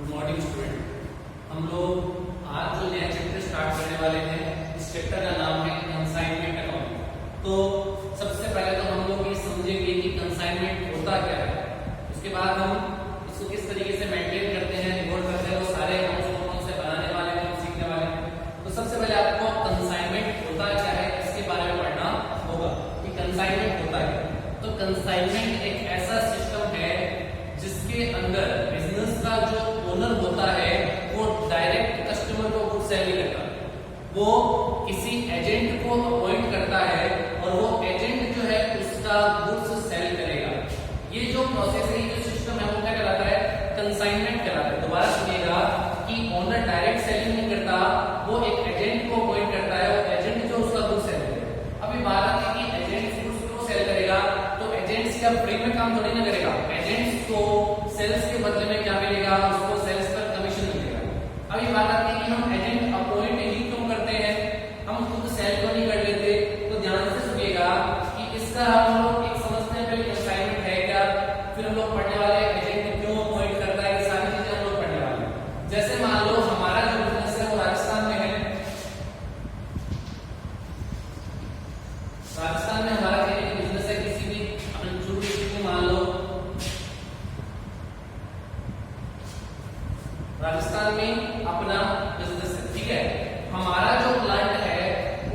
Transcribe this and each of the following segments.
Good morning student. हम लोग आज जो नया चैप्टर स्टार्ट करने वाले हैं, इस चैप्टर का नाम है कंसाइनमेंट अकाउंट। तो सबसे पहले तो हम लोग ये समझेंगे कि कंसाइनमेंट होता क्या है, उसके बाद हम इसको किस तरीके से मेंटेन करते हैं, रिकॉर्ड करते हैं, वो सारे हम से बनाने वाले हैं, हम सीखने वाले हैं। तो सबसे पहले आपको कंसाइनमेंट होता क्या है इसके बारे में पढ़ना होगा कि कंसाइनमेंट होता है। तो कंसाइनमेंट एक ऐसा सिस्टम है जिसके अंदर बिजनेस का जो ओनर होता है वो डायरेक्ट कस्टमर को गुड्स सेल नहीं करता, वो किसी एजेंट को अपॉइंट करता है और वो एजेंट जो है उसका गुड्स सेल करेगा। ये जो प्रोसेस है, ये जो सिस्टम है वो क्या कहलाता है, कंसाइनमेंट कहलाता है। दोबारा सुनिएगा कि ओनर डायरेक्ट सेलिंग नहीं करता, वो एक एजेंट को अपॉइंट करता है, वो एजेंट जो उसका गुड्स सेल करेगा। अभी बात आती है कि एजेंट गुड्स को सेल करेगा तो एजेंट्स क्या फ्री में काम थोड़ी ना करेगा, एजेंट्स को सेल्स के बदले में क्या मिलेगा, उसको सेल्स पर कमीशन मिलेगा। अभी बात आती है कि हम एजेंट अपॉइंट ही क्यों करते हैं, हम खुद सेल क्यों नहीं कर लेते। तो ध्यान से सुनिएगा कि इसका हम लोग एक समझते हैं पहले कंसाइनमेंट है क्या, फिर हम लोग पढ़ने वाले एजेंट क्यों अपॉइंट करता है, ये सारी चीजें हम लोग पढ़ने वाले हैं। जैसे मान लो हमारा जो बिजनेस है वो राजस्थान में है, राजस्थान में हमारा बिजनेस है, किसी भी अपने जो डिस्ट्रिक्ट में मान लो राजस्थान में अपना बिजनेस है, ठीक है। हमारा जो प्लांट है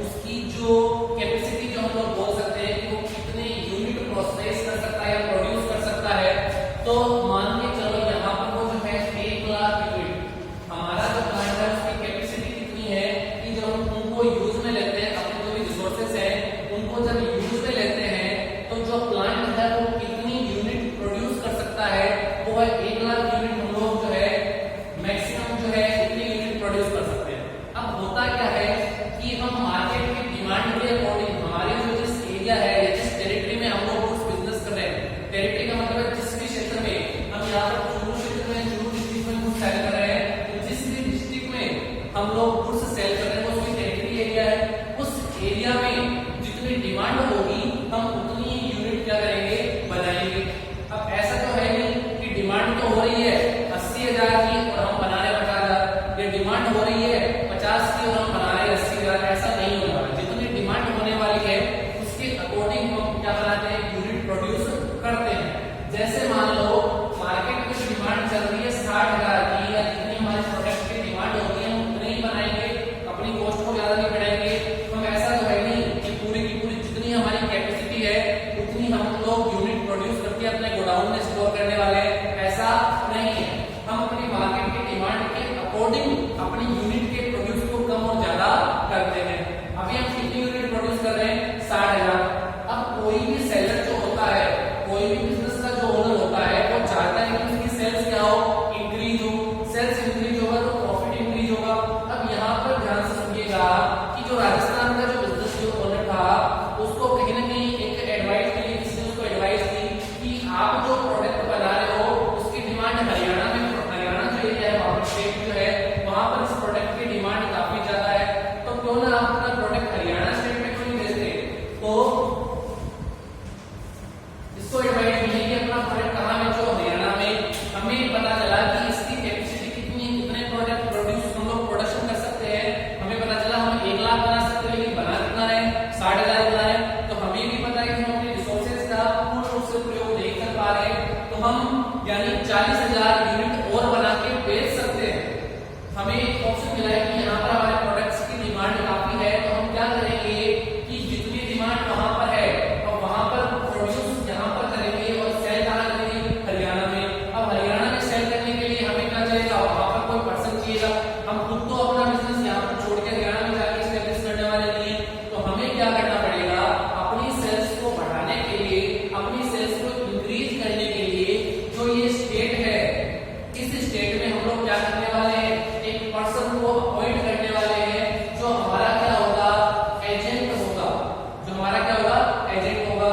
उसकी जो कैपेसिटी जो हम लोग बोल सकते हैं कि वो कितने यूनिट प्रोसेस कर सकता है या प्रोड्यूस कर सकता है। तो मान के चलो यहाँ पर वो जो है 1 लाख यूनिट हमारा जो प्लांट है उसकी कैपेसिटी कितनी है कि जब हम उनको यूज में लेते हैं, अपने जो भी रिसोर्सेस है उनको जब यूज में लेते हैं तो जो प्लांट है वो कितनी यूनिट प्रोड्यूस कर सकता है, वो है 1 लाख यूनिट। हम लोग जो है मैक्सिमम जो है इतनी यूनिट प्रोड्यूस कर सकते हैं। अब होता क्या है कि हम मार्केट की डिमांड के अकॉर्डिंग हमारे जो जिस एरिया है या जिस टेरिटरी में हम लोग कुछ बिजनेस कर रहे हैं, टेरिटरी का मतलब है जिस भी क्षेत्र में हम यहाँ पर चूरू क्षेत्र में, चूरू डिस्ट्रिक्ट में कुछ सेल कर रहे हैं, तो जिस भी डिस्ट्रिक्ट में हम लोग कुछ सेल कर रहे हैं वो उसकी टेरिटरी एरिया है। उस एरिया में जितनी डिमांड होगी हम उतनी यूनिट क्या करेंगे, बनाएंगे। अब ऐसा तो है नहीं कि डिमांड तो हो रही है 80,000 की और हम बना रहे 50,000, ये डिमांड हो रही है 50 की और हम बना रहे 80,000, ऐसा नहीं होने वाला। जितनी डिमांड होने वाली है उसके अकॉर्डिंग हम क्या बनाते हैं, यूनिट प्रोड्यूस करते हैं। जैसे मान लो मार्केट में जो डिमांड चल रही है 60,000 की, या जितनी हमारे प्रोडक्ट की डिमांड होती है हम उतनी ही बनाएंगे, अपनी कॉस्ट को ज्यादा नहीं बढ़ाएंगे। हम ऐसा तो है नहीं कि पूरी की पूरी जितनी हमारी कैपेसिटी है उतनी हम लोग यूनिट प्रोड्यूस करके अपने गोडाउन में स्टोर करने वाले हैं, ऐसा नहीं है। हम अपनी मार्केट की डिमांड के अकॉर्डिंग अपनी यूनिट के प्रोड्यूस को कम और ज्यादा करते हैं। अभी हम कितनी यूनिट प्रोड्यूस कर रहे हैं, 60,000। अब कोई भी सेलर जो होता है, कोई भी बिजनेस का जो ओनर होता है वो चाहता है कि उसकी सेल्स क्या हो, इंक्रीज हो। सेल्स इंक्रीज होगा तो प्रॉफिट इंक्रीज होगा। अब यहाँ पर ध्यान से सुनिएगा कि जो राजस्थान का जो बिजनेस जो ओनर था उसको कहीं ना कहीं एक एडवाइस मिली, किसी ने उसको एडवाइस दी कि आप जो प्रोडक्ट बना रहे हो उसकी डिमांड हरियाणा में, हरियाणा जो एरिया है वहां पर स्टेट जो है वहां पर इस प्रोडक्ट की डिमांड काफी ज्यादा है, तो क्यों ना आप अपना प्रोडक्ट हरियाणा स्टेट में क्यों नहीं भेजते। तो इसको एडवाइस मिली कि अपना प्रोडक्ट कहाँ बेचो, हरियाणा में। हमें पता चला कि इसकी कैपेसिटी कितनी है, कितने प्रोडक्ट प्रोड्यूस हम लोग प्रोडक्शन कर सकते हैं। हमें पता चला हम 1 लाख बना सकते हैं, लेकिन बना कितना है, 60,000 बना है। तो हमें भी पता है कि हम अपने रिसोर्सेज का पूर्ण रूप से प्रयोग नहीं कर पा रहे, तो हम यानी 40,000 यूनिट और बना के बेच सकते हैं। हमें एक ऑप्शन मिला है कि यहाँ पर हमारे प्रोडक्ट्स की डिमांड काफी है, तो हम क्या करेंगे कि जितनी डिमांड वहां पर है और वहां पर प्रोड्यूस यहाँ पर करेंगे और सेल कहाँ करेंगे, हरियाणा में। अब हरियाणा में सेल करने के लिए हमें क्या चाहिएगा, वहां पर कोई पर्सन चाहिएगा। हम खुद तो अपना बिजनेस यहाँ पर छोड़ के हरियाणा में जाके एस्टेब्लिश करने वाले नहीं है, तो हमें क्या करना पड़ेगा, अपनी सेल्स को बढ़ाने के लिए, अपनी सेल्स को इंक्रीज करने के लिए जो ये स्टेट है, इस स्टेट में हम लोग क्या करने वाले हैं, एक पर्सन को अपॉइंट करने वाले हैं जो हमारा क्या होगा, एजेंट होगा, जो हमारा क्या होगा, एजेंट होगा।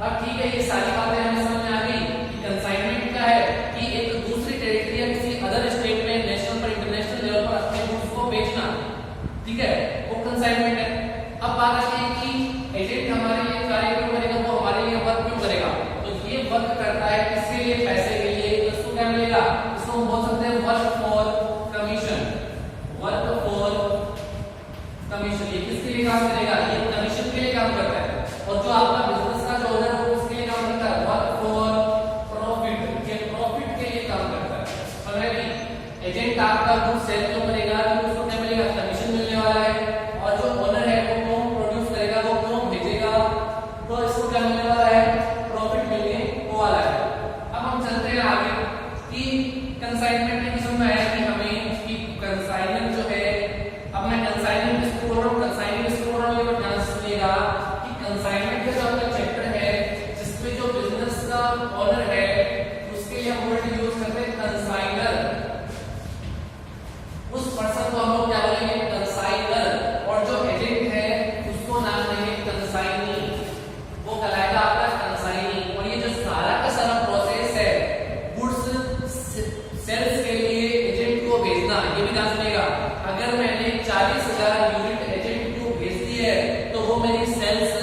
अब ठीक है, ये सारी बातें हमें समझ में आ गई कि कंसाइनमेंट क्या है, कि एक दूसरी टेरिटरी या किसी अदर स्टेट में नेशनल पर इंटरनेशनल लेवल पर अपने गुड्स को बेचना, ठीक है, वो कंसाइनमेंट है। अब बात आती है कि एजेंट हमारे लिए कार्य क्यों करेगा, वो हमारे लिए वर्क क्यों करेगा। तो ये वर्क करता है किसके लिए, पैसे के लिए। इसको क्या मिलेगा, इसको हम बोल सकते हैं वर्क ऑनर है उसके लिए हम वर्ड यूज करते हैं कंसाइनर। उस पर्सन को हम लोग क्या बोलेंगे? कंसाइनर। और जो एजेंट है उसको नाम देंगे कंसाइनी। वो कहलाएगा आपका कंसाइनी। और ये जो सारा का सारा प्रोसेस है गुड्स सेल्स के लिए एजेंट को भेजना, ये भी ध्यान रखिएगा। अगर मैंने 40,000 यूनिट एजेंट को भेज दी है तो वो मेरी सेल्स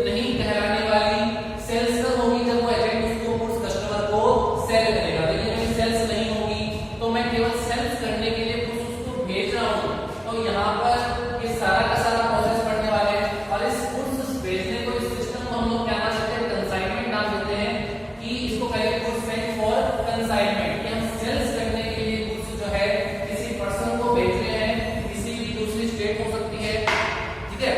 नहीं कहलाने वाली। सेल्स कब होगी? जब वो एजेंट उसको गुड्स कस्टमर को सेल करेगा। लेकिन मेरी सेल्स नहीं होगी तो मैं केवल सेल्स करने के लिए गुड्स उसको भेज रहा हूँ। तो यहाँ पर ये सारा का सारा प्रोसेस पढ़ने वाले हैं। और इस गुड्स भेजने को, इस सिस्टम को हम लोग क्या नाम देते हैं? कंसाइनमेंट नाम देते हैं। कि इसको कहेंगे गुड्स सेंट फॉर कंसाइनमेंट। कि हम सेल्स करने के लिए गुड्स जो है किसी पर्सन को भेज रहे हैं, किसी भी दूसरी स्टेट हो सकती है, ठीक है?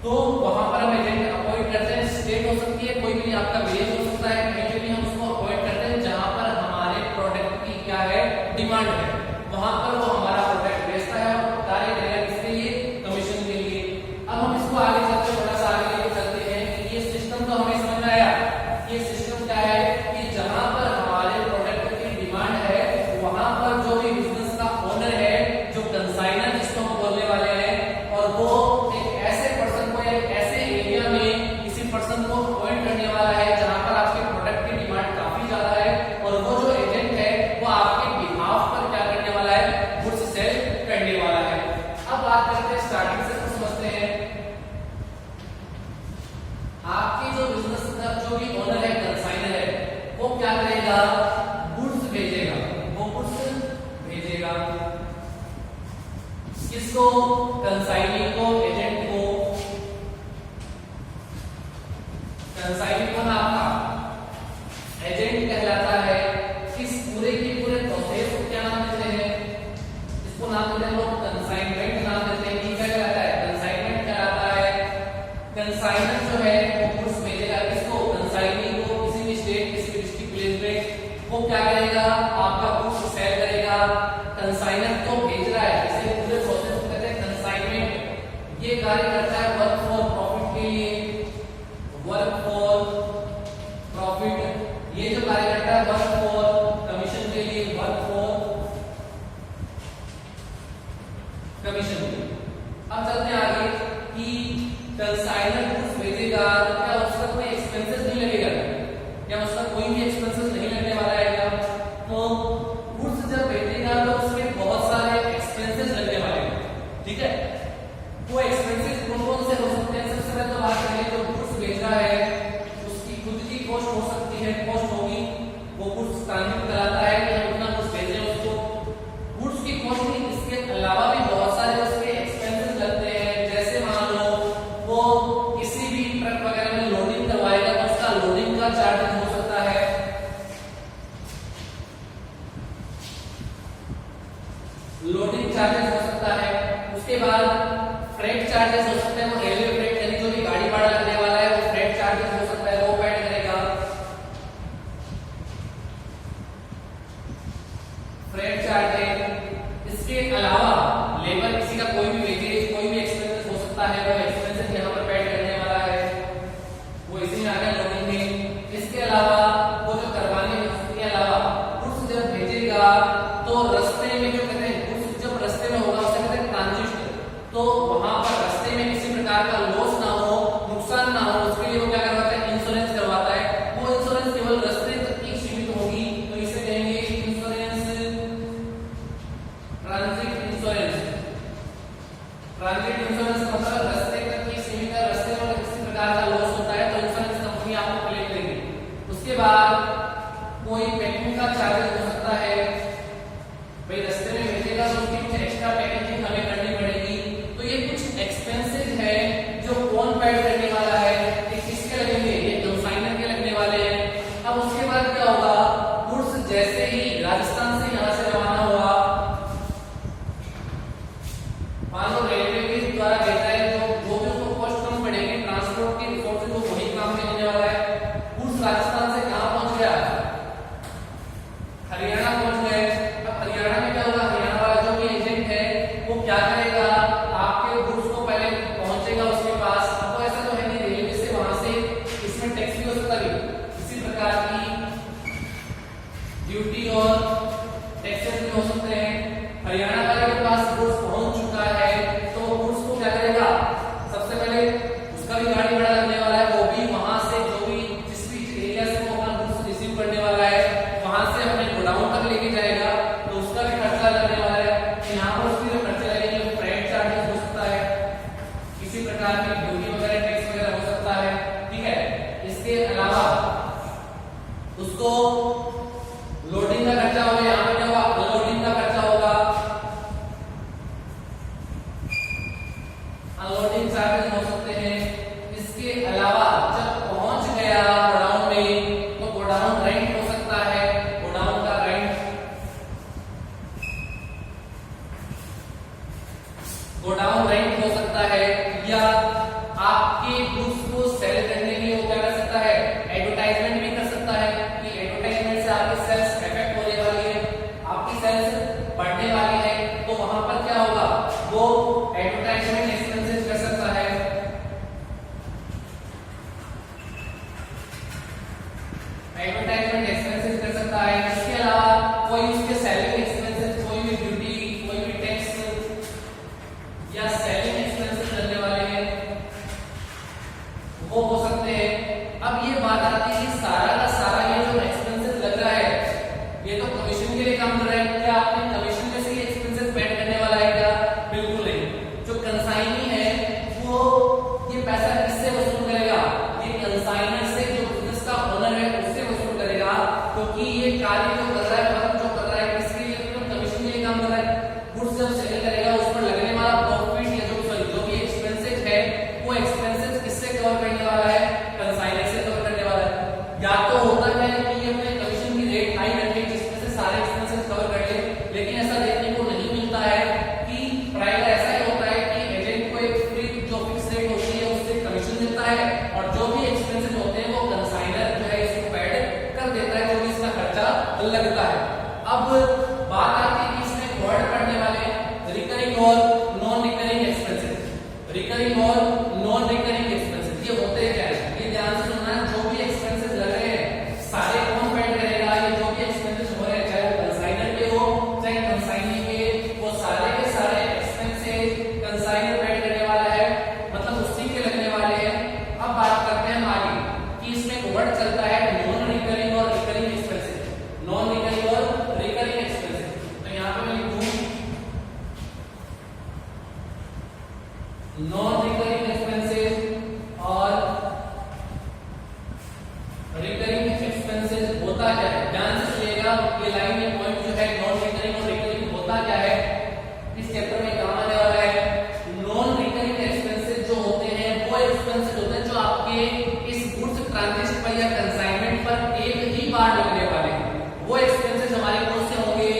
तो वहां पर हम एजेंट अपॉइंट करते हैं। स्टेट हो सकती है, कोई भी आपका विलेज हो सकता है, कहीं पे भी हम उसको अपॉइंट करते हैं जहां पर हमारे प्रोडक्ट की क्या है? डिमांड है। वहां पर वो हमारा प्रोडक्ट बेचता है और कार्य करेगा किसके लिए? कमीशन के लिए। अब हम इसको आगे चलते, थोड़ा सा आगे लेके चलते हैं कि ये सिस्टम तो हमें समझ में आया। ये सिस्टम क्या है कि जहां पर हमारे प्रोडक्ट की डिमांड है वहां पर जो भी बिजनेस का ओनर है, जो कंसाइनर जिसको हम बोलने वाले हैं, और वो एक ऐसे पर्सन को, एक ऐसे एरिया में किसी पर्सन को अपॉइंट करने वाला है जहां पर आपके प्रोडक्ट की डिमांड काफी ज्यादा है। और वो जो एजेंट है वो आपके बिहाफ पर क्या करने वाला है? गुड्स सेल करने वाला है। अब बात करते हैं, स्टार्टिंग से तो समझते हैं। आपके जो बिजनेस का जो भी ओनर है, कंसाइनर है, वो क्या करेगा? गुड्स भेजेगा। वो गुड्स भेजेगा किसको? कंसाइनी को, एजेंट को। कंसाइनी कौन आपका? एजेंट कहलाता है। इस पूरे के पूरे प्रोसेस को क्या नाम देते हैं? इसको नाम देते हैं लोग कंसाइनमेंट नाम देते हैं। क्या कहलाता है? कंसाइनमेंट कहलाता है। कंसाइनर जो है वो गुड्स भेजेगा किसको? कंसाइनी को, किसी भी स्टेट, किसी भी डिस्ट्रिक्ट विलेज में। वो क्या करेगा? आपका गुड्स सेल करेगा। कंसाइनर को भेज रहा है, इसे पूरे प्रोसेस को कहते हैं कंसाइनमेंट। ये कार्य करता है वर्क फॉर प्रॉफिट के लिए। वर्क फॉर प्रॉफिट, ये जो कार्य करता है वर्क फॉर कमीशन के लिए, वर्क फॉर कमीशन के लिए। अब चलते हैं आगे कि कंसाइनर गुड्स भेजेगा तो क्या उसका कोई एक्सपेंसेस नहीं लगेगा? क्या उसका कोई भी एक्सपेंसेस नहीं लगने वाला है क्या? तो गुड्स जब भेजेगा तो उसमें बहुत सारे एक्सपेंसेस लगने वाले हैं, ठीक है? वो एक्सपेंसेस कौन-कौन से हो सकते हैं? सबसे पहले तो बात करें, जो गुड्स भेज रहा है उसकी खुद की कॉस्ट हो सकती है, कॉस्ट होगी। वो गुड्स ट्रांजिट कराता है कि हम इतना गुड्स भेज रहे हैं उसको, गुड्स की कॉस्ट नहीं, इसके अलावा भी बहुत सारे उसके एक्सपेंसेस लगते हैं। जैसे मान लो वो किसी भी ट्रक वगैरह में लोडिंग करवाएगा तो उसका लोडिंग का चार्जेस हो सकता है। लोडिंग चार्जेस हो सकता है। उसके बाद फ्रेट चार्जेस हो सकते हैं। वो रेलवे फ्रेट, यानी जो भी गाड़ी भाड़ा लगने वाला है वो फ्रेट चार्जेस हो सकता है, वो पेड करेगा। Freight charges. इसके अलावा लेबर, किसी का कोई भी वेजेज, कोई भी एक्सपेंसेस हो सकता है, वो एक्सपेंसेस यहाँ पर पेड करने वाला है, वो इसी में आ गया लोडिंग में। इसके अलावा वो जो करवाने, उसके अलावा गुड्स जब भेजेगा तो रास्ते में जो कहते हैं गुड्स जब रास्ते में होगा उसे कहते हैं ट्रांजिट। तो वहां पर रास्ते में किसी प्रकार का लॉस ना हो, नुकसान ना हो, उसके लिए वो क्या करवाता है? इंश्योरेंस करवाता है। वो इंश्योरेंस केवल रास्ते तक ही सीमित होगी, तो इसे कहेंगे insurance, transit insurance. Transit insurance का मतलब रास्ते तक ही सीमित है। रास्ते में किसी प्रकार का लॉस होता है तो इंश्योरेंस कंपनी आपको क्लेम करेगी। उसके बाद कोई पैकिंग का चार्जेस हो सकता है। भाई रास्ते में भेजेगा तो उसकी कुछ एक्स्ट्रा पैकेजिंग हमें करनी पड़ेगी। तो ये कुछ एक्सपेंसेस है जो कौन पेड करने वाला है? ये किसके लगेंगे? ये कंसाइनर के लगने वाले हैं। अब उसके बाद क्या होगा? गुड्स जैसे ही राजस्थान से यहाँ से रवाना हुआ, मान लो रेलवे के द्वारा भेजा है, जो भी उसको कॉस्ट कम पड़ेगी, ट्रांसपोर्ट के रिसोर्सेज वो वही काम में लेने वाला है। गुड्स राजस्थान से कहाँ पहुंच गया? हरियाणा पहुंच गए। अब हरियाणा में क्या होगा? हरियाणा वाला जो भी एजेंट है वो क्या करेगा? उसको लोडिंग का खर्चा होगा, यहाँ पे क्या होगा अनलोडिंग का खर्चा होगा, अनलोडिंग चार्जेस हो सकते हैं। इसके अलावा जब पहुंच गया गोडाउन में तो गोडाउन रेंट हो सकता है, गोडाउन का रेंट, गोडाउन रेंट हो सकता है, या आपके गुड्स को सेल करने के लिए वो क्या कर सकता है एडवर्टाइजमेंट भी कर सकता है कि एडवर्टाइजमेंट से आपकी सेल्स इफेक्ट होने वाली है, आपकी सेल्स बढ़ने वाली है, तो वहां पर क्या होगा वो एडवर्टाइजमेंट एक्सपेंसेस कर सकता है। एडवर्टाइजमेंट एक्सपेंसेस कर सकता है। इसके अलावा कोई उसके सेलिंग एक्सपेंसेस, कोई भी ड्यूटी, कोई भी टैक्स या सेलिंग एक्सपेंसेस लगने वाले हैं वो हो सकते हैं। अब ये बात आती है सारा का सारा ये जो एक्सपेंसेस लग रहा है ये तो कमीशन के लिए काम कर रहा है, क्या आपने कमीशन में से ये एक्सपेंसेस पेड करने वाला है क्या? बिल्कुल नहीं। जो कंसाइनी है वो ये पैसा किससे वसूल करेगा? ये कंसाइनर से, जो बिजनेस का ओनर है उससे वसूल करेगा, क्योंकि ये कार्य जो कर रहा है, वर्क जो कर रहा है किसके लिए? तो कमीशन के लिए काम कर रहा है। गुड्स जब सेल करेगा उस पर लगने वाला प्रॉफिट या जो भी एक्सपेंसेस है वो एक्सपेंसेस किससे कवर करने वाला है? कंसाइनर से कवर करने वाला है। या तो होता है कि ये अपने कमीशन की रेट हाई रखे जिसमें से सारे एक्सपेंसेस कवर कर ले, लेकिन ऐसा देखने को नहीं मिलता है कि प्राइस ऐसा ही होता है कि एजेंट को एक जो फिक्स रेट होती है उससे कमीशन देता है और जो भी एक्सपेंसेस होते हैं वो कंसाइनर जो है इसको पेड कर देता है, जो भी इसका खर्चा लगता है। अब बात आती है कि इसमें वर्ड पढ़ने वाले रिकरिंग और नॉन रिकरिंग एक्सपेंसेस। रिकरिंग और नॉन रिकरिंग एक्सपेंसेस ये होते क्या है? ये ध्यान से सुनना, जो भी एक्सपेंसेस लग रहे हैं सारे कौन पेड करेगा? ये जो भी एक्सपेंसेस हो रहे हैं चाहे कंसाइनर के हो चाहे कंसाइनी के, वो सारे के सारे एक्सपेंसेस कंसाइनर पेड करने वाला है, मतलब उसी के लगने वाले हैं। अब बात करते हैं आगे कि इसमें एक वर्ड चलता है नॉन रिकरिंग और रिकरिंग एक्सपेंसेस। नॉन रिकरिंग और रिकरिंग एक्सपेंसेस, तो यहाँ पे मैं लिखूं नॉन रिकरिंग एक्सपेंसेस और रिकरिंग एक्सपेंसेस होता क्या है? ध्यान से सुनिएगा, ये लाइन में पॉइंट जो है नॉन रिकरिंग और रिकरिंग होता क्या है इस चैप्टर में काम आने वाला है। नॉन रिकरिंग एक्सपेंसेस जो होते हैं वो एक्सपेंसेस होते हैं जो आपके इस गुड्स ट्रांजिट पर या कंसाइनमेंट पर एक ही बार लगने वाले हैं। वो एक्सपेंसेस हमारे कौन से होंगे?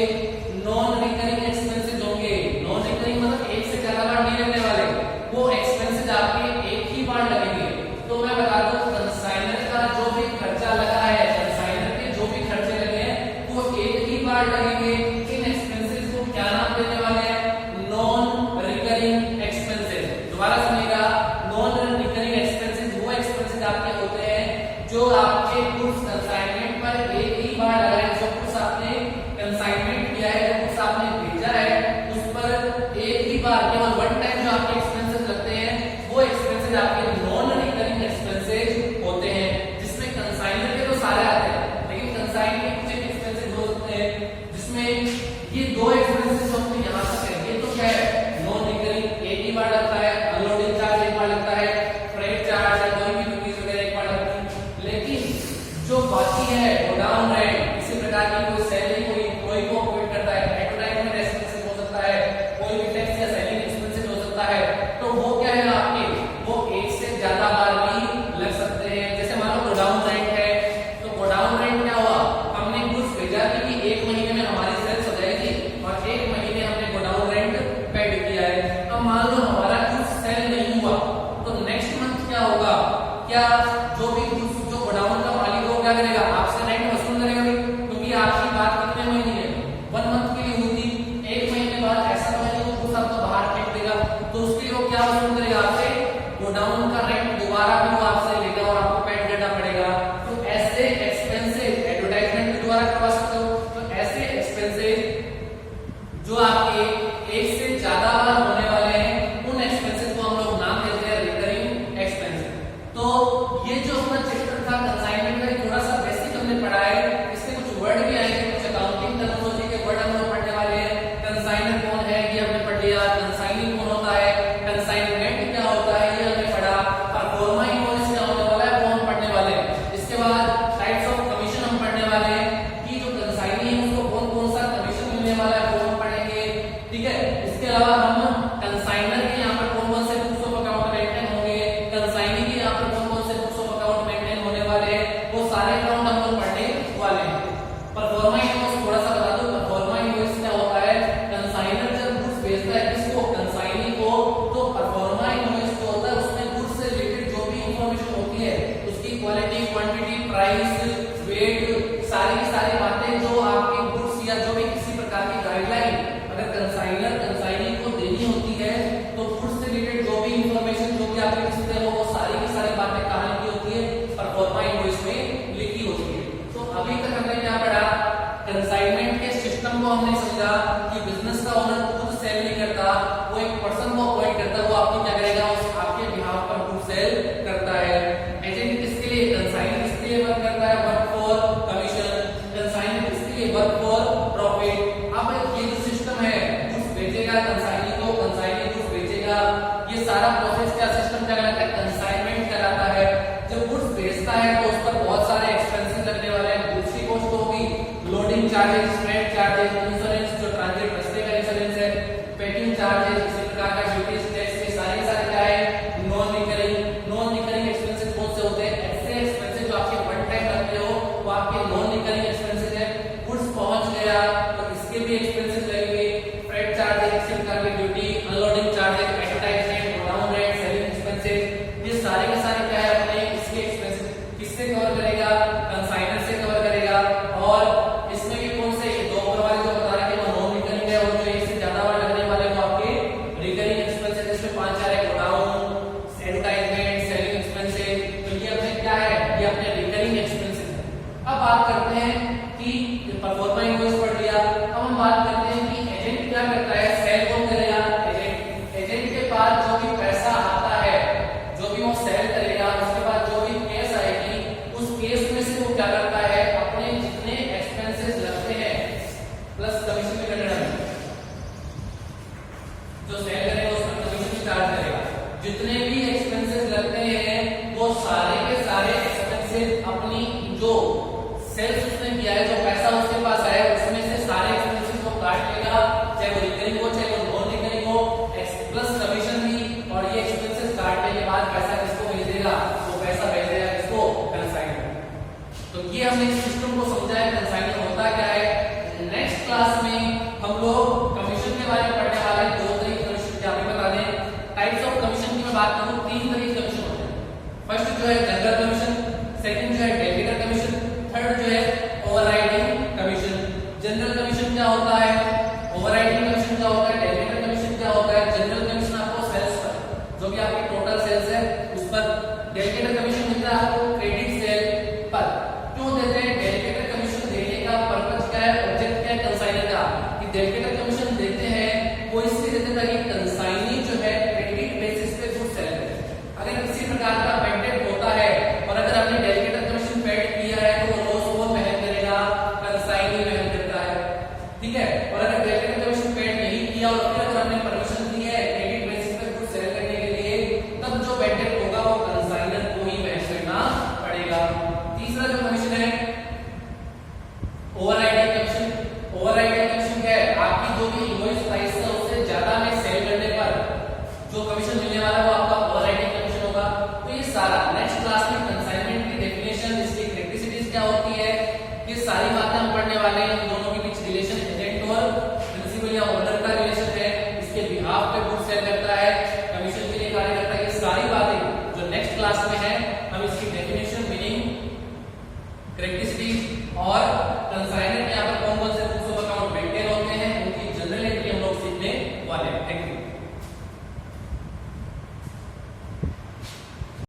नॉन रिकरिंग एक्सपेंसेस होंगे। नॉन रिकरिंग मतलब एक से ज्यादा बार नहीं लगने वाले, वो एक्सपेंसेस आपके एक ही बार लगेंगे। तो मैं बता दूं कंसाइनर का जो भी खर्चा लगा है, कंसाइनर के जो भी खर्चे लगे हैं वो एक ही बार लगेंगे। इन एक्सपेंसेस को क्या नाम देने वाले हैं? Non recurring expenses. दोबारा सुनिएगा, नॉन रिकरिंग एक्सपेंसेस वो एक्सपेंसेस आपके होते हैं जो आपके गुड्स कंसाइनमेंट पर एक ही बार लगा है। जो गुड्स आपने कंसाइनमेंट किया है, जो गुड्स आपने भेजा है उस पर एक ही बार केवल वन टाइम जो आपके एक्सपेंसेस लगते हैं वो एक्सपेंसेस आपके नॉन रिकरिंग एक्सपेंसेस होते हैं, जिसमें कंसाइनर के तो सारे आते हैं लेकिन कंसाइन के कुछ एक्सपेंसेस हो सकते हैं जिसमें ये दो एक्सपेंसेस जो हमने यहाँ तक है ये तो क्या है नॉन रिकरिंग, एक ही बार लगता है। अनलोडिंग चार्ज एक बार लगता है, फ्रेट चार्ज या कोई भी ड्यूटीज वगैरह एक बार लगती है। लेकिन जो बाकी है गोडाउन रेंट, इसी प्रकार की कोई सैलरी कोई एम्प्लॉय को अपॉइंट करता है, एडवर्टाइजमेंट एक्सपेंसेस हो सकता है, कोई भी टैक्स या सेलिंग एक्सपेंसेस हो सकता है, तो वो क्या है आपके वो एक से ज्यादा बार भी लग सकते हैं। जैसे मान लो गोडाउन रेंट है, तो गोडाउन रेंट क्या हुआ? हमने गुड्स भेजा कि एक महीने में हमारी सेल्स हो जाएगी और एक महीने हमने गोडाउन रेंट पेड किया है। अब मान लो हमारा गुड्स सेल नहीं हुआ तो नेक्स्ट मंथ क्या होगा? क्या जो भी गुड्स जो गोडाउन का मालिक हो क्या करेगा? आपसे रेंट वसूल करेगा, क्योंकि आपकी बात कितने महीने है? 1 मंथ के लिए हुई थी। एक महीने बाद ऐसा तो है वो गुड्स आपको बाहर फेंक देगा, तो उसके लिए वो क्या वसूल करेगा आपसे? गोडाउन का रेंट दोबारा भी वो आपसे लेगा और आपको पेड करना पड़ेगा। तो ऐसे एक्सपेंसेस एडवर्टाइजमेंट के द्वारा करवा सकते हो। तो ऐसे एक्सपेंसेस जो आपके एक से ज्यादा बार होने वाले हैं उन एक्सपेंसेस को हम लोग नाम देते हैं रिकरिंग एक्सपेंसेस। तो ये जो अपना चैप्टर था कंसाइनमेंट का थोड़ा सा बेसिक हमने परफॉर्मा इनवॉइस थोड़ा सा बता दूं, परफॉर्मा इनवॉइस क्या होता है, कंसाइनर जब गुड्स भेजता है किसको, कंसाइनी को, तो परफॉर्मा इनवॉइस जो होता है उसमें गुड्स से रिलेटेड जो भी इंफॉर्मेशन होती है, उसकी क्वालिटी, क्वांटिटी, प्राइस, वेट, सारी की सारी बातें जो आपके गुड्स या जो भी किसी प्रकार की गाइडलाइन अगर कंसाइनर कंसाइनी को देनी होती है, तो गुड्स से रिलेटेड जो भी इंफॉर्मेशन जो भी आपके किससे हो, वो सारी की सारी बातें कहां लिखी होती है, परफॉर्मा इनवॉइस में लिखी होती है। तो अभी तक हमने क्या पढ़ा, कंसाइनमेंट के सिस्टम को हमने समझा कि बिजनेस का ओनर खुद सेल नहीं करता, वो एक पर्सन को अपॉइंट करता है, वो आपको क्या करेगा, उस आपके बिहाफ पर गुड सेल करता है। एजेंट किसके लिए, कंसाइनर किसके लिए वर्क करता है, वर्क फॉर कमीशन, कंसाइनर किसके लिए, वर्क फॉर प्रॉफिट। अब ये जो सिस्टम है, गुड्स बेचेगा कंसाइनी को, कंसाइनी गुड्स बेचेगा, ये सारा प्रोसेस क्या सिस्टम क्या कहलाता है, कंसाइनमेंट कहलाता है। जब गुड्स बेचता है तो उस पर बहुत सारे एक्सपेंसेस लगने वाले हैं, गुड्स की कॉस्ट होगी, loading charges, freight charges, insurance जो ट्रांजिट रास्ते का इंश्योरेंस है, पैकिंग चार्जेस, इसी प्रकार का ड्यूटीज, टैक्स, ये सारे क्या है, नॉन रिकरिंग एक्सपेंसेस कौन से होते हैं, ऐसे एक्सपेंसेस जो आपके वन टाइम लगते हो वो आपके नॉन रिकरिंग एक्सपेंसेस है। गुड्स पहुंच गया तो इसके भी एक्सपेंसेस लगेंगे, फ्रेट चार्जेस, इसी प्रकार की duty, unloading charges, advertisement, godown rent, selling expenses, ये सारे के सारे क्या है, अपने इसके एक्सपेंसेस किससे कवर करेगा, कंसाइनर से कवर करेगा। और इसमें भी कौन से, ये दो ऊपर वाले जो बता रहे हैं वो नॉन रिकरिंग है, और जो इससे ज्यादा बार लगने वाले वो आपके रिकरिंग एक्सपेंसेस, जिसमें 5-4 है, गोडाउन, एडवर्टाइजमेंट, सेलिंग एक्सपेंसेस, तो ये अपने क्या है, ये अपने रिकरिंग एक्सपेंसेस है। अब बात करते हैं कि परफॉर्मा इनवॉइस पढ़ लिया, अब हम बात करते हैं कि एजेंट क्या करता है, सेल कौन करेगा, एजेंट के पास जो भी पैसा आता है, जो भी वो सेल करेगा, उसके बाद जो भी केस आएगी, उस केस में से वो क्या करता है, अपने जितने एक्सपेंसेस लगते हैं प्लस कमीशन भी कटेगा, जो सेल करेगा उस पर कमीशन भी चार्ज करेगा, जितने भी एक्सपेंसेस लगते हैं वो सारे के सारे एक्सपेंसेस अपनी जो सेल्स उसने किया है, जो पैसा उसके पास आया है, उसमें से सारे एक्सपेंसेस को काट लेगा, चाहे वो रिकरिंग हो चाहे वो नॉन रिकरिंग हो, प्लस कमीशन भी, और ये एक्सपेंसेस काटने के बाद पैसा किसको भेज देगा, वो पैसा भेज देगा किसको, कंसाइनर। तो ये हमने इस सिस्टम को समझा है, कंसाइनर होता क्या है। नेक्स्ट क्लास में हम लोग कमीशन के बारे में पढ़ने वाले हैं, 2 तरीके कमीशन के आपको बता दें। टाइप्स ऑफ कमीशन की मैं बात करूं, 3 तरीके कमीशन होते हैं। फर्स्ट जो है जनरल कमीशन, सेकंड जो है डेलीगेटर कमीशन, थर्ड जो है ओवरराइडिंग कमीशन। जनरल कमीशन क्या होता है, ओवरराइडिंग कमीशन क्या होता है, डेलीगेटर कमीशन क्या होता है। जनरल कमीशन आपको सेल्स पर, जो भी आपकी टोटल सेल्स है उस पर, डेलीगेटर कमीशन मिलता है आपको क्रेडिट सेल पर। क्यों देते हैं, डेलीगेटर कमीशन देने का पर्पस क्या है, ऑब्जेक्ट क्या है कंसाइनर का, कि डेलीगेटर कमीशन देते हैं वो इसलिए देते हैं ताकि कंसाइनी जो है क्रेडिट बेसिस पे गुड्स सेल करे। अगर किसी प्रकार का बैड डेट होता है और अगर आपने डेलीगेटर कमीशन पेड किया है तो वो लॉस वो वहन करेगा, कंसाइनी वहन करता है, ठीक है। और अगर डेलीगेटर कमीशन पेड नहीं किया और फिर अगर आपने परमिशन दी है क्रेडिट बेसिस पे गुड्स सेल करने के लिए, तब जो बैड डेट होगा वो कंसाइनर को ही वहन करना पड़ेगा। तीसरा जो कमीशन है ओवरराइडिंग कमीशन। ओवरराइडिंग कमीशन क्या है, आपकी जो भी इनवॉइस प्राइस है उससे ज्यादा में सेल करने पर जो कमीशन मिलने वाला है वो आपका ओवरराइडिंग कमीशन होगा। तो ये सारा नेक्स्ट क्लास में कंसाइनमेंट की डेफिनेशन, इसकी कैरेक्टरिस्टिक्स क्या होती है, ये सारी बातें हम पढ़ने वाले हैं। इन दोनों के बीच रिलेशन, एजेंट और प्रिंसिपल या ओनर का रिलेशन है, इसके बिहाफ पे गुड्स सेल करता है।